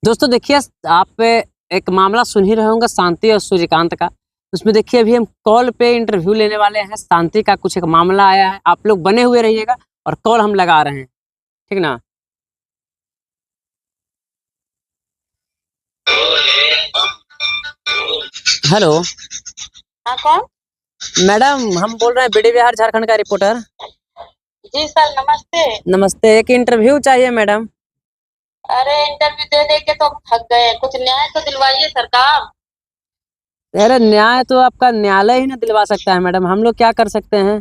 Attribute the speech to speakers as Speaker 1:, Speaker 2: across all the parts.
Speaker 1: दोस्तों देखिए, आप एक मामला सुन ही रहे होंगे शांति और सूर्यकांत का। उसमें देखिए अभी हम कॉल पे इंटरव्यू लेने वाले हैं। शांति का कुछ एक मामला आया है, आप लोग बने हुए रहिएगा और कॉल हम लगा रहे हैं, ठीक ना। हेलो
Speaker 2: हाँ, कौन?
Speaker 1: मैडम, हम बोल रहे हैं बीडी बिहार झारखंड का रिपोर्टर।
Speaker 2: जी सर, नमस्ते।
Speaker 1: नमस्ते, एक इंटरव्यू चाहिए मैडम।
Speaker 2: अरे इंटरव्यू दे दे के तो थक गए, कुछ न्याय तो दिलवाइए सरकार।
Speaker 1: अरे न्याय तो आपका न्यायालय ही ना दिलवा सकता है मैडम, हम लोग क्या कर सकते हैं।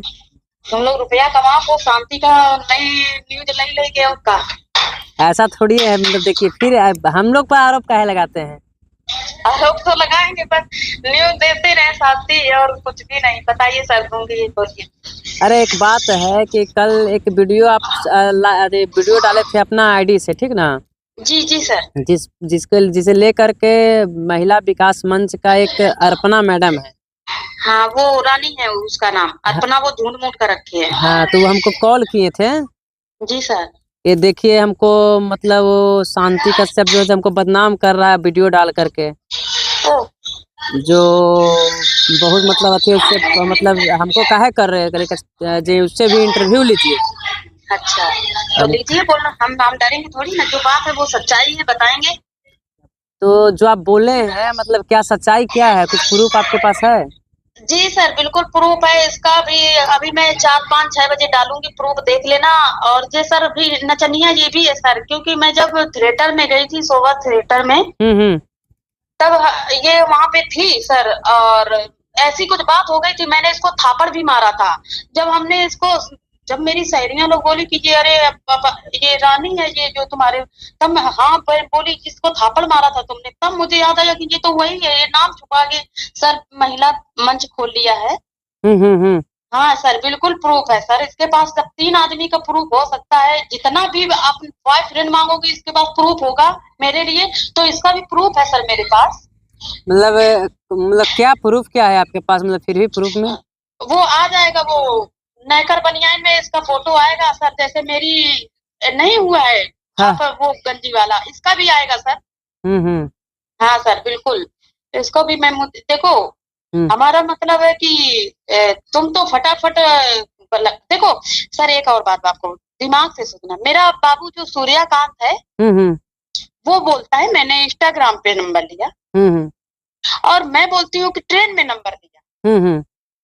Speaker 2: तुम लोग रुपया कमाओ को शांति का नई न्यूज नहीं लेके उसका।
Speaker 1: ऐसा थोड़ी है, मतलब देखिए फिर हम लोग पर आरोप काहे लगाते हैं।
Speaker 2: आरोप तो लगाएंगे पर न्यूज देते रहे शांति और कुछ भी नहीं। बताइए सर, दूंगी ये बोलिए।
Speaker 1: अरे एक बात है कि कल एक वीडियो आप वीडियो डाले थे अपना आईडी से, ठीक ना।
Speaker 2: जी जी सर।
Speaker 1: जिसे लेकर के महिला विकास मंच का एक अर्पणा मैडम है।
Speaker 2: हाँ, वो रानी है उसका नाम, अपना वो ढूंढ मूंढ कर रखे है।
Speaker 1: हाँ, तो वो हमको कॉल किए थे।
Speaker 2: जी सर।
Speaker 1: ये देखिए हमको, मतलब वो शांति कश्यप जो है हमको बदनाम कर रहा है वीडियो डाल करके।
Speaker 2: ओ,
Speaker 1: जो बहुत मतलब अच्छे उससे मतलब हमको काहे कर रहे हैं, जी उससे भी इंटरव्यू लीजिए।
Speaker 2: अच्छा तो
Speaker 1: अब
Speaker 2: लीजिए, बोलना। हम डरेंगे थोड़ी ना, जो बात है वो सच्चाई है, बताएंगे।
Speaker 1: तो जो आप बोले हैं, मतलब क्या सच्चाई क्या है, कुछ प्रूफ आपके पास है।
Speaker 2: जी सर, बिल्कुल प्रूफ है इसका भी। अभी मैं 4, 5, 6 बजे डालूंगी, प्रूफ देख लेना। और जे सर भी नचनिया ये भी है सर, क्योंकि मैं जब थिएटर में गई थी, शोभा थिएटर में,
Speaker 1: हम्म।
Speaker 2: तब ये वहां पे थी सर। और ऐसी कुछ बात हो गई थी, मैंने इसको थापड़ भी मारा था। जब हमने इसको, जब मेरी सहेलियां लोग बोली कि ये अरे पापा ये रानी है ये जो तुम्हारे, तब मैं हाँ बोली जिसको थापड़ मारा था तुमने, तब मुझे याद आया कि ये तो वही है, ये नाम छुपा के सर महिला मंच खोल लिया है।
Speaker 1: हम्म।
Speaker 2: हाँ सर, बिल्कुल प्रूफ है सर इसके पास। जब 3 आदमी का प्रूफ हो सकता है, जितना भी आप बॉयफ्रेंड मांगोगे इसके पास प्रूफ होगा मेरे लिए, तो इसका भी प्रूफ है सर मेरे पास।
Speaker 1: मतलब क्या प्रूफ क्या है आपके पास, मतलब फिर भी प्रूफ में।
Speaker 2: वो आ जाएगा, वो नैकर बनियान में इसका फोटो आएगा सर, जैसे मेरी नहीं हुआ है
Speaker 1: हाँ।
Speaker 2: आप वो गंजी वाला, इसका भी आएगा सर।
Speaker 1: हम्म।
Speaker 2: हाँ सर, बिल्कुल। इसको भी मैं देखो,
Speaker 1: हम्म।
Speaker 2: हमारा मतलब है कि तुम तो फटाफट देखो सर। एक और बात आपको दिमाग से सुनना, मेरा बाबू जो सूर्यकांत है,
Speaker 1: हम्म।
Speaker 2: वो बोलता है मैंने इंस्टाग्राम पे नंबर लिया,
Speaker 1: हम्म।
Speaker 2: और मैं बोलती हूँ कि ट्रेन में नंबर लिया।
Speaker 1: हम्म।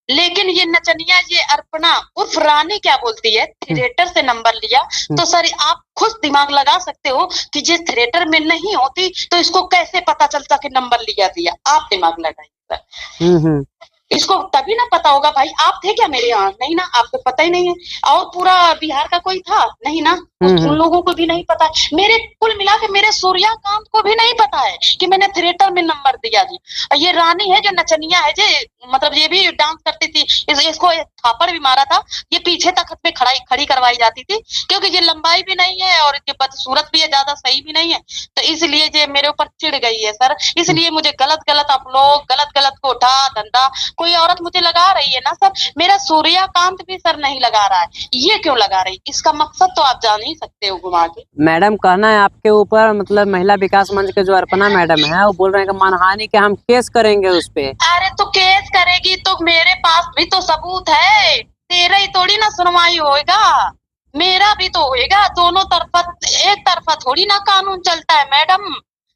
Speaker 2: लेकिन ये नचनिया, ये अर्पणा उर्फ रानी क्या बोलती है, थिएटर से नंबर लिया। तो सर आप खुद दिमाग लगा सकते हो कि ये थिएटर में नहीं होती तो इसको कैसे पता चलता कि नंबर लिया दिया। आप दिमाग लगाइए सर।
Speaker 1: हम्म।
Speaker 2: इसको तभी ना पता होगा। भाई आप थे क्या मेरे यहाँ? नहीं ना, आपको पता ही नहीं है। और पूरा बिहार का कोई था नहीं ना, उन लोगों को भी नहीं पता है। मेरे कुल मिला के मेरे सूर्यकांत को भी नहीं पता है कि मैंने थिएटर में नंबर दिया जी। ये रानी है जो नचनिया है, जे मतलब ये भी डांस करती थी, इसको थापड़ भी मारा था। ये पीछे तखत पे खड़ी करवाई जाती थी, क्योंकि ये लंबाई भी नहीं है और ये बदसूरत भी है, ज्यादा सही भी नहीं है। तो इसलिए ये मेरे ऊपर चिढ़ गई है सर। इसलिए मुझे गलत गलत आप लोग गलत गलत कोठा धंधा कोई औरत मुझे लगा रही है ना सर। मेरा सूर्यकांत भी सर नहीं लगा रहा है, ये क्यों लगा रही? इसका मकसद तो आप जान ही सकते हो, घुमा के।
Speaker 1: मैडम कहना है आपके ऊपर, मतलब महिला विकास मंच के जो अर्पणा मैडम है वो बोल रहे हैं कि मानहानि के हम केस करेंगे उस पे।
Speaker 2: अरे तो केस करेगी तो मेरे पास भी तो सबूत है, तेरा ही थोड़ी ना सुनवाई होएगा, मेरा भी तो होएगा। दोनों तरफा, एक तरफा थोड़ी ना कानून चलता है मैडम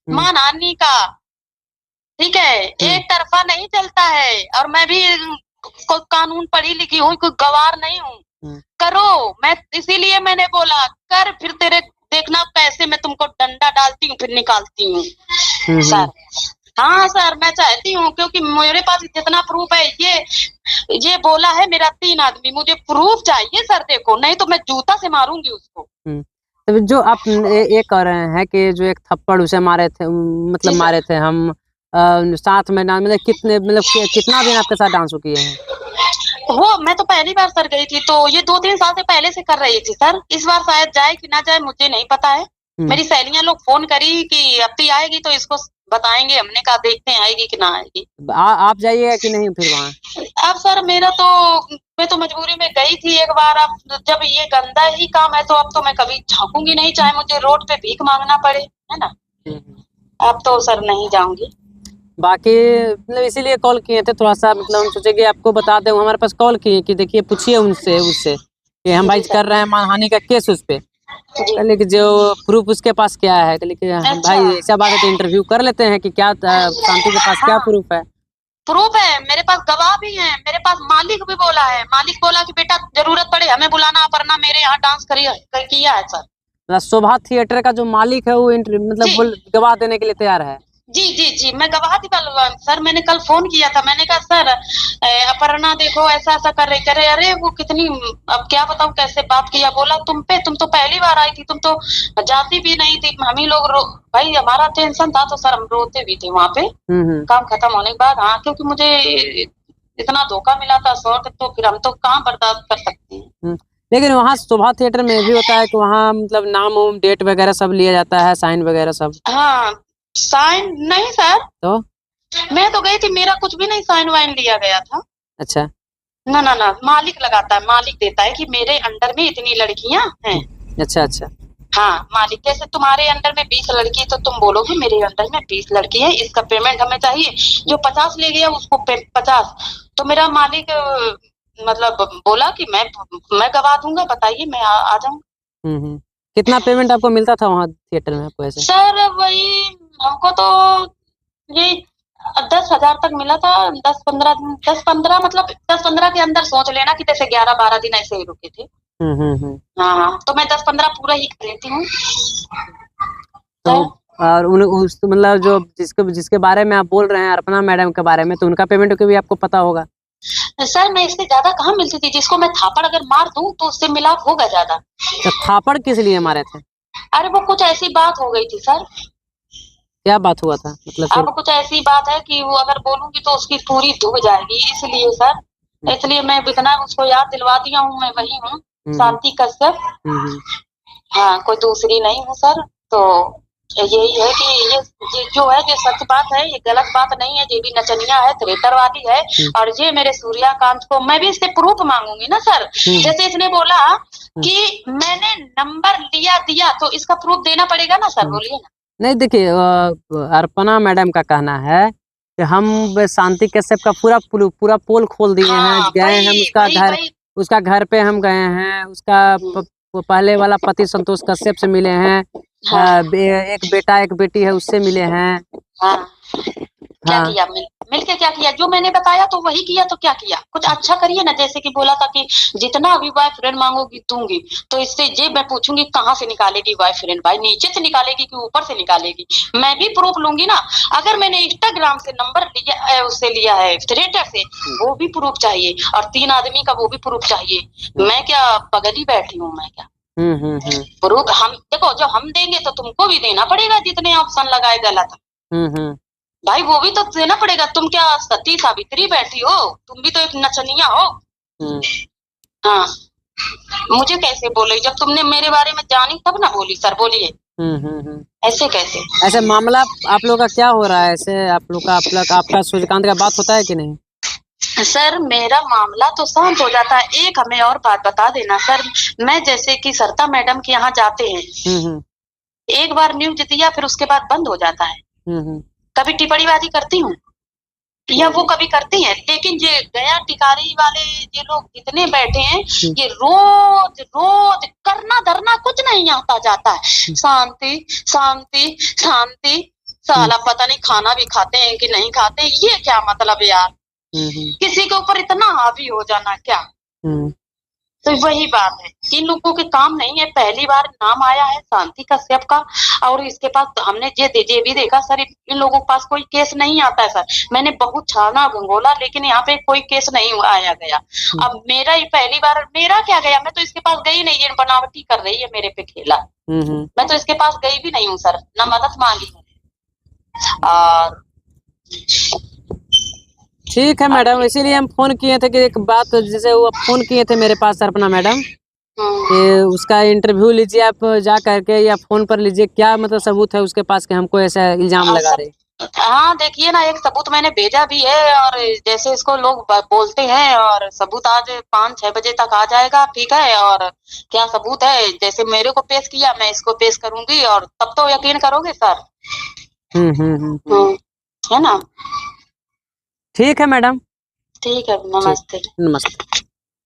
Speaker 2: मानहानि का। ठीक है, एक तरफा नहीं चलता है। और मैं भी कोई कानून पढ़ी लिखी हूँ, कोई गवार नहीं हूँ। करो, मैं इसीलिए मैंने बोला कर, फिर तेरे देखना कैसे मैं तुमको डंडा डालती हूँ फिर निकालती हूँ सर। हाँ सर, मैं चाहती हूँ, क्योंकि मेरे पास जितना प्रूफ है, ये बोला है मेरा 3 आदमी, मुझे प्रूफ चाहिए सर। देखो, नहीं तो मैं जूता से मारूंगी उसको।
Speaker 1: तो जो आप ये कह रहे हैं कि जो एक थप्पड़ उसे मारे थे, मतलब मारे थे हम साथ में डांस, मतलब कितना दिन आपके साथ डांस किए हैं।
Speaker 2: वो मैं तो पहली बार सर गई थी, तो ये 2, 3 साल से पहले से कर रही थी सर। इस बार शायद जाए कि ना जाए मुझे नहीं पता है। मेरी सहेलियां लोग फोन करी कि अपी आएगी तो इसको बताएंगे। हमने कहा देखते हैं आएगी कि ना आएगी।
Speaker 1: आप जाइएगा कि नहीं फिर वहाँ।
Speaker 2: अब सर मेरा तो, मैं तो मजबूरी में गई थी एक बार। अब जब ये गंदा ही काम है तो अब तो मैं कभी झांकूंगी नहीं, चाहे मुझे रोड पे भीख मांगना पड़े, है ना। अब तो सर नहीं जाऊंगी।
Speaker 1: बाकी मतलब इसीलिए कॉल किए थे, थोड़ा सा मतलब हम सोचे कि आपको बता दें। हमारे पास कॉल किए कि देखिए पूछिए उनसे उससे कि हम भाई
Speaker 2: जी सर।
Speaker 1: कर रहे हैं मानहानि का केस उस पे।
Speaker 2: जी।
Speaker 1: कहले कि जो प्रूफ उसके पास क्या है, कहले कि
Speaker 2: अच्छा।
Speaker 1: भाई ऐसा बात है तो इंटरव्यू कर लेते हैं कि क्या शांति के पास क्या
Speaker 2: हाँ,
Speaker 1: प्रूफ है।
Speaker 2: प्रूफ है मेरे पास, गवाह भी हैं मेरे पास, मालिक भी बोला है, मालिक बोला कि बेटा जरूरत पड़े हमें बुलाना, अपर्णा मेरे यहाँ डांस किया है सर।
Speaker 1: मतलब शोभा थिएटर का जो मालिक है वो मतलब
Speaker 2: जी
Speaker 1: बोल गवाह देने के लिए तैयार है।
Speaker 2: जी जी जी, मैं गवाह थी कल। सर मैंने कल फोन किया था, मैंने कहा सर अपर्णा देखो ऐसा ऐसा कर रही, करे अरे वो कितनी, अब क्या बताऊं कैसे बात किया, बोला तुम तो पहली बार आई थी, तुम तो जाती भी नहीं थी, हम ही लोग भाई हमारा टेंशन था तो सर हम रोते भी थे वहां पे
Speaker 1: हम्म।
Speaker 2: काम खत्म होने के बाद। हाँ, क्योंकि मुझे इतना धोखा मिला था शॉर्ट, तो फिर हम तो कहाँ बर्दाश्त कर सकते हैं।
Speaker 1: हम्म। लेकिन वहाँ शोभा थिएटर में भी होता है कि वहाँ मतलब नाम उम डेट वगैरह सब लिया जाता है, साइन वगैरह सब।
Speaker 2: हाँ, साइन नहीं सर,
Speaker 1: तो
Speaker 2: मैं तो गई थी, मेरा कुछ भी नहीं साइन वाइन लिया गया था।
Speaker 1: अच्छा।
Speaker 2: ना ना ना, मालिक लगाता है, मालिक देता है कि मेरे अंडर में इतनी लड़कियां हैं।
Speaker 1: अच्छा अच्छा।
Speaker 2: हाँ, मालिक जैसे तुम्हारे अंडर में 20 लड़की है तो तुम बोलोगे मेरे अंडर में 20 लड़की है, इसका पेमेंट हमें चाहिए। जो 50 ले गया उसको 50, तो मेरा मालिक मतलब बोला कि मैं गवा दूंगा, बताइए मैं आ जाऊँ।
Speaker 1: कितना पेमेंट आपको मिलता था वहाँ थिएटर में आपको ऐसे?
Speaker 2: सर वही हमको तो ये 10,000 तक मिला था। 10-15 मतलब 10-15 के अंदर सोच लेना कि जैसे 11-12 दिन ऐसे ही रुके थे।
Speaker 1: हम्म।
Speaker 2: हाँ हाँ, तो मैं 10-15 पूरा ही कर लेती हूँ।
Speaker 1: तो
Speaker 2: तो
Speaker 1: और उन उस मतलब जो जिसके जिसके बारे में आप बोल रहे हैं अर्पणा मैडम के बारे में, तो उनका पेमेंट को भी आपको पता होगा।
Speaker 2: सर मैं इससे ज्यादा कहाँ मिलती थी, जिसको मैं थापड़ अगर मार दूं तो उससे मिलाप होगा ज्यादा।
Speaker 1: तो थापड़ किस लिए मारे थे?
Speaker 2: अरे वो कुछ ऐसी बात हो गई थी सर।
Speaker 1: क्या बात हुआ था मतलब फिर?
Speaker 2: अब कुछ ऐसी बात है कि वो अगर बोलूंगी तो उसकी पूरी डूब जाएगी, इसलिए सर, इसलिए मैं इतना उसको याद दिलवा दिया हूँ, मैं वही हूँ,
Speaker 1: हम्म
Speaker 2: शांति कश्यप।
Speaker 1: हम्म
Speaker 2: हाँ, कोई दूसरी नहीं हूँ सर। तो यही है कि ये जो है, जो सच बात है, ये गलत बात नहीं है, ये भी नचनिया है, थिएटर वाली है। और ये मेरे सूर्यकांत को मैं भी इससे प्रूफ मांगूंगी ना सर। जैसे इसने बोला कि मैंने नंबर लिया दिया, तो इसका प्रूफ देना पड़ेगा ना सर, बोलिए ना।
Speaker 1: नहीं देखिए, अर्पणा मैडम का कहना है कि हम शांति कश्यप का पूरा पोल खोल दिए हैं,
Speaker 2: हाँ
Speaker 1: गए हैं
Speaker 2: वही
Speaker 1: उसका
Speaker 2: वही
Speaker 1: घर,
Speaker 2: वही।
Speaker 1: उसका घर पे हम गए हैं, उसका वो पहले वाला पति संतोष कश्यप से मिले हैं।
Speaker 2: हाँ
Speaker 1: एक बेटा एक बेटी है उससे मिले हैं।
Speaker 2: हाँ, क्या
Speaker 1: हाँ।
Speaker 2: किया मिल के क्या किया, जो मैंने बताया तो वही किया, तो क्या किया, कुछ अच्छा करिए ना। जैसे कि बोला था कि जितना अभी बॉयफ्रेंड मांगोगी दूंगी, तो इससे ये मैं पूछूंगी कहाँ से निकालेगी बॉयफ्रेंड, भाई नीचे से निकालेगी कि ऊपर से निकालेगी, मैं भी प्रूफ लूंगी ना। अगर मैंने इंस्टाग्राम से नंबर लिया, उससे लिया है थिएटर से, वो भी प्रूफ चाहिए, और 3 आदमी का वो भी प्रूफ चाहिए। मैं क्या पगली बैठी हूँ मैं क्या? प्रूफ हम देखो, जो हम देंगे तो तुमको भी देना पड़ेगा, जितने ऑप्शन लगाए गलत, भाई वो भी तो देना पड़ेगा। तुम क्या सती सावित्री बैठी हो, तुम भी तो एक नचनिया हो। हाँ, मुझे कैसे बोले, जब तुमने मेरे बारे में जानी तब ना बोली सर, बोलिए ऐसे कैसे?
Speaker 1: ऐसे मामला आप लोग का क्या हो रहा है? ऐसे आप लोग का आपका सूर्यकांत का बात होता है कि नहीं?
Speaker 2: सर मेरा मामला तो शांत हो जाता है। एक हमें और बात बता देना सर, मैं जैसे कि सरिता मैडम के यहाँ जाते हैं, एक बार न्यूज दिया फिर उसके बाद बंद हो जाता है, कभी टिप्पणीबाजी करती हूँ या वो कभी करती हैं, लेकिन ये गया टिकारी वाले ये लोग इतने बैठे हैं, ये रोज रोज करना धरना कुछ नहीं आता जाता है, शांति शांति शांति। साला पता नहीं खाना भी खाते हैं कि नहीं खाते, ये क्या मतलब यार, किसी के ऊपर इतना हावी हो जाना क्या? तो वही बात है, इन लोगों के काम नहीं है। पहली बार नाम आया है शांति कश्यप का, और इसके पास हमने ये भी देखा सर, इन लोगों के पास कोई केस नहीं आता है सर। मैंने बहुत छाना भंगोला, लेकिन यहाँ पे कोई केस नहीं आया गया। अब मेरा ही पहली बार, मेरा क्या गया, मैं तो इसके पास गई नहीं, ये बनावटी कर रही है मेरे पे खेला। मैं तो इसके पास गई भी नहीं हूँ सर, ना मदद मांगी मैंने। और
Speaker 1: ठीक है मैडम, इसीलिए हम फोन किए थे कि एक बात, जैसे वो फोन किए थे मेरे पास अर्पणा मैडम कि उसका इंटरव्यू लीजिए आप जा करके, या फोन पर लीजिए, क्या मतलब सबूत है उसके पास कि हमको ऐसा इल्जाम लगा रहे?
Speaker 2: हाँ देखिए ना, एक सबूत मैंने भेजा भी है, और जैसे इसको लोग बोलते हैं, और सबूत आज 5-6 बजे तक आ जाएगा, ठीक है। और क्या सबूत है, जैसे मेरे को पेश किया मैं इसको पेश करूंगी, और तब तो यकीन करोगे सर। हाँ, है ना।
Speaker 1: ठीक है मैडम।
Speaker 2: ठीक है, नमस्ते।
Speaker 1: नमस्ते।